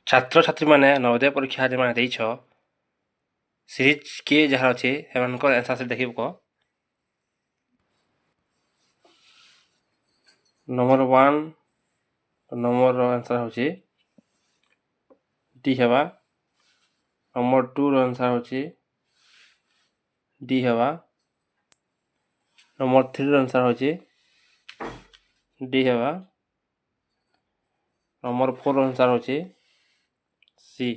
ଛାତ୍ରଛାତ୍ରୀମାନେ ନବୋଦୟ ପରୀକ୍ଷା ଯେମାନେ ଦେଇଛ ସିରିଜ୍ କିଏ ଯାହାର ଅଛି ସେମାନଙ୍କର ଆନ୍ସର୍ ଦେଖିବ। ନମ୍ବର 1 ନମ୍ବରର ଆନ୍ସର୍ ହେଉଛି ଡି ହେବା। ନମ୍ବର 2ର ଆନ୍ସର୍ ହେଉଛି ଡି ହେବା। ନମ୍ବର 3ର ଆନ୍ସର୍ ହେଉଛି ଡି ହେବା। ନମ୍ବର 4ର ଆନ୍ସର୍ ହେଉଛି ସି।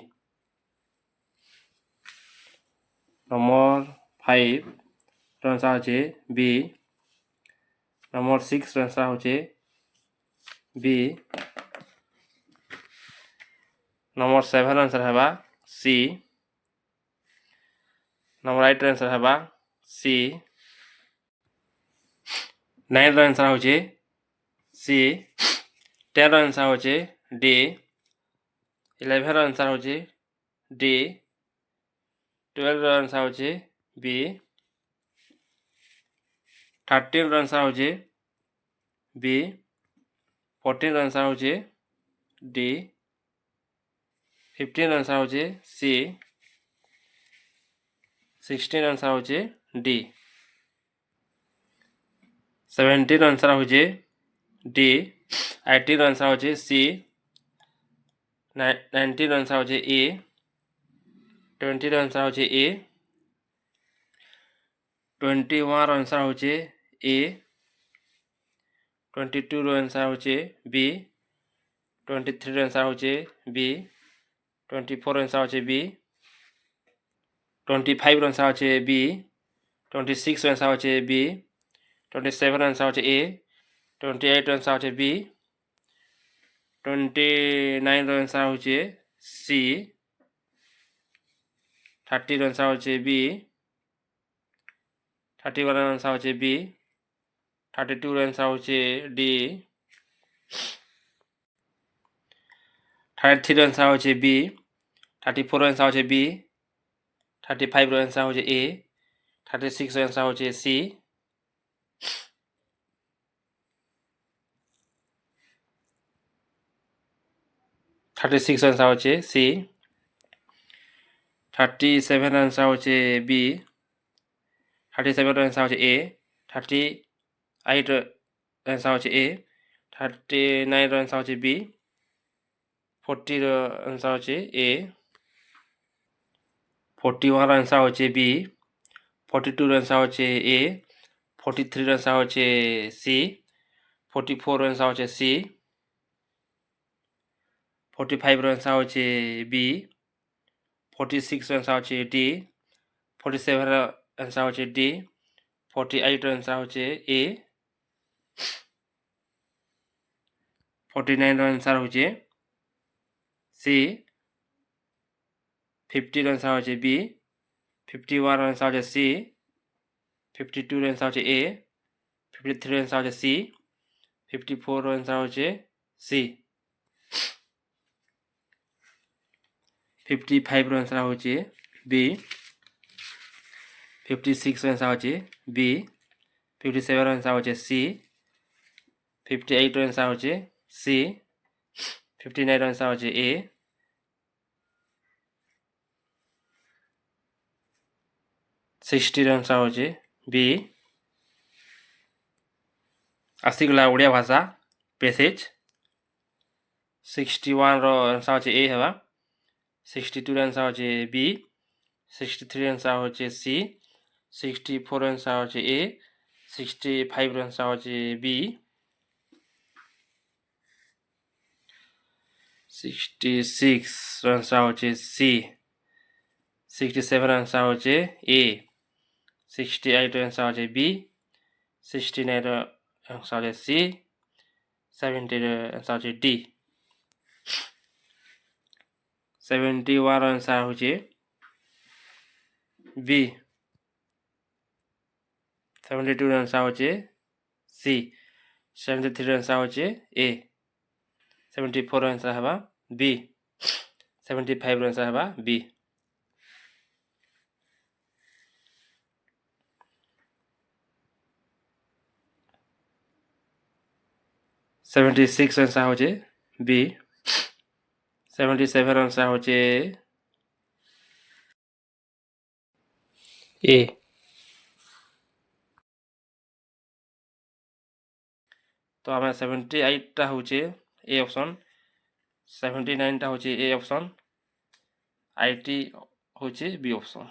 ନମ୍ବର 5ର ଆନ୍ସର୍ ହେଉଛି ବି। ନମ୍ବର 6ର ଆନ୍ସର୍ ହେଉଛି ବି। ନମ୍ବର 7ର ଆନ୍ସର୍ ହେବା ସି। ନମ୍ବର 8ର ଆନ୍ସର୍ ହେବା ସି। 9ର ଆନ୍ସର୍ ହେଉଛି ସି। 10ର ଆନ୍ସର୍ ହେଉଛି ଡି। 11ର ଆନ୍ସର୍ ହେଉଛି ଡି। 12ର ଆନ୍ସର୍ ହେଉଛି ବି। 13ର ଆନ୍ସର୍ ହେଉଛି ବି। 14ର ଆନ୍ସର୍ ହେଉଛି ଡି। 15ର ଆନ୍ସର୍ ହେଉଛି ସି। 16ର ଆନ୍ସର୍ ହେଉଛି ଡି। 17ର ଆନ୍ସର୍ ହେଉଛି ଡି। 18ର ଆନ୍ସର୍ ହେଉଛି ସି। 19ର ଆନ୍ସର୍ ହେଉଛି ଇ। 20ର ଆନ୍ସର୍ ହେଉଛି ଇ। 21ର ଆନ୍ସର୍ ହେଉଛି ଇ। 22ର ଆନ୍ସର୍ ହେଉଛି ବି। 23ର ଆନ୍ସର୍ ହେଉଛି ବି। 24ର ଆନ୍ସର୍ ହେଉଛି ବି। 25ର ଆନ୍ସର୍ ହେଉଛି ବି। 26ର ଆନ୍ସର୍ ହେଉଛି ବି। 27ର ଆନ୍ସର୍ ହେଉଛି ଏ। 28ର ଆନ୍ସର୍ ହେଉଛି ବି। 29ର ଆନ୍ସର୍ ହେଉଛି ସି। 30ର ଆନ୍ସର୍ ହେଉଛି ବି। 31ର ଆନ୍ସର୍ ହେଉଛି ବି। 32ର ଆନ୍ସର୍ ହେଉଛି ଡି। 33ର ଆନ୍ସର୍ ହେଉଛି ବି। 34ର ଆନ୍ସର୍ ହେଉଛି ବି। 35ର ଆନ୍ସର୍ ହେଉଛି ଏ। 36ର ଆନ୍ସର୍ ହେଉଛି ସି। 36ର ଆନ୍ସର୍ ହେଉଛି ସି। 37ର ଆନ୍ସର୍ ହେଉଛି ବି। 37ର ଆନ୍ସର୍ ହେଉଛି ଏ। 38ର ଆନ୍ସର୍ ହେଉଛି ଏ। 39ର ଆନ୍ସର୍ ହେଉଛି ବି। 40ର ଆନ୍ସର୍ ହେଉଛି ଏ। 41ର ଆନ୍ସର୍ ହେଉଛି ବି। 42ର ଆନ୍ସର୍ ହେଉଛି ଏ। 43ର ଆନ୍ସର୍ ହେଉଛି ସି। 44ର ଆନ୍ସର୍ ହେଉଛି ସି। 45ର ଆନ୍ସର୍ ହେଉଛି ବି। 46ର ଆନ୍ସର୍ ହେଉଛି ଡି। 47ର ଆନ୍ସର୍ ହେଉଛି ଡି। 48ର ଆନ୍ସର୍ ହେଉଛି ଏ। 49ର ଆନ୍ସର୍ ହେଉଛି ସି। 50ର ଆନ୍ସର୍ ହେଉଛି ବି। 51ର ଆନ୍ସର୍ ହେଉଛି ସି। 52ର ଆନ୍ସର୍ ହେଉଛି ଏ। 53ର ଆନ୍ସର୍ ହେଉଛି ସି। 54ର ଆନ୍ସର୍ ହେଉଛି ସି। 55ର ଆନ୍ସର୍ ହେଉଛି ବି। 56ର ଆନ୍ସର୍ ହେଉଛି ବି। 57ର ଆନ୍ସର୍ ହେଉଛି ସି। 58ର ଆନ୍ସର୍ ହେଉଛି ସି। 59ର ଆନ୍ସର୍ ହେଉଛି ଏ। 60ର ଆନ୍ସର୍ ହେଉଛି ବି। ଆସିଗଲା ଓଡ଼ିଆ ଭାଷା ପେସେଜ୍। 61ର ଆନ୍ସର୍ ହେଉଛି ଏ ହେବା। 62ର ଆନ୍ସର୍ ହେଉଛି ବି। 63ର ଆନ୍ସର୍ ହେଉଛି ସି। 64ର ଆନ୍ସର୍ ହେଉଛି ଏ। 65ର ଆନ୍ସର୍ ହେଉଛି ବି। 66ର ଆନ୍ସର୍ ହେଉଛି ସି। 67ର ଆନ୍ସର୍ ହେଉଛି ଏ। 68ର ଆନ୍ସର୍ ହେଉଛି ବି। 69ର ଆନ୍ସର୍ ହେଉଛି ସି। 70ର ଆନ୍ସର୍ ହେଉଛି ଡି। 71ର ଆନ୍ସର୍ ହେଉଛି ବି। 72ର ଆନ୍ସର୍ ହେଉଛି ସି। 73ର ଆନ୍ସର୍ ହେଉଛି ଏ। 74ର ଆନ୍ସର୍ ହେବା ବି। 75ର ଆନ୍ସର୍ ହେବା ବି। 76ର ଆନ୍ସର୍ ହେଉଛି ବି। 77 आंसर होचे ए। तो आम 78टा होचे ए ऑप्शन, 79टा होचे ए ऑप्शन, 80 होचे बी ऑप्शन।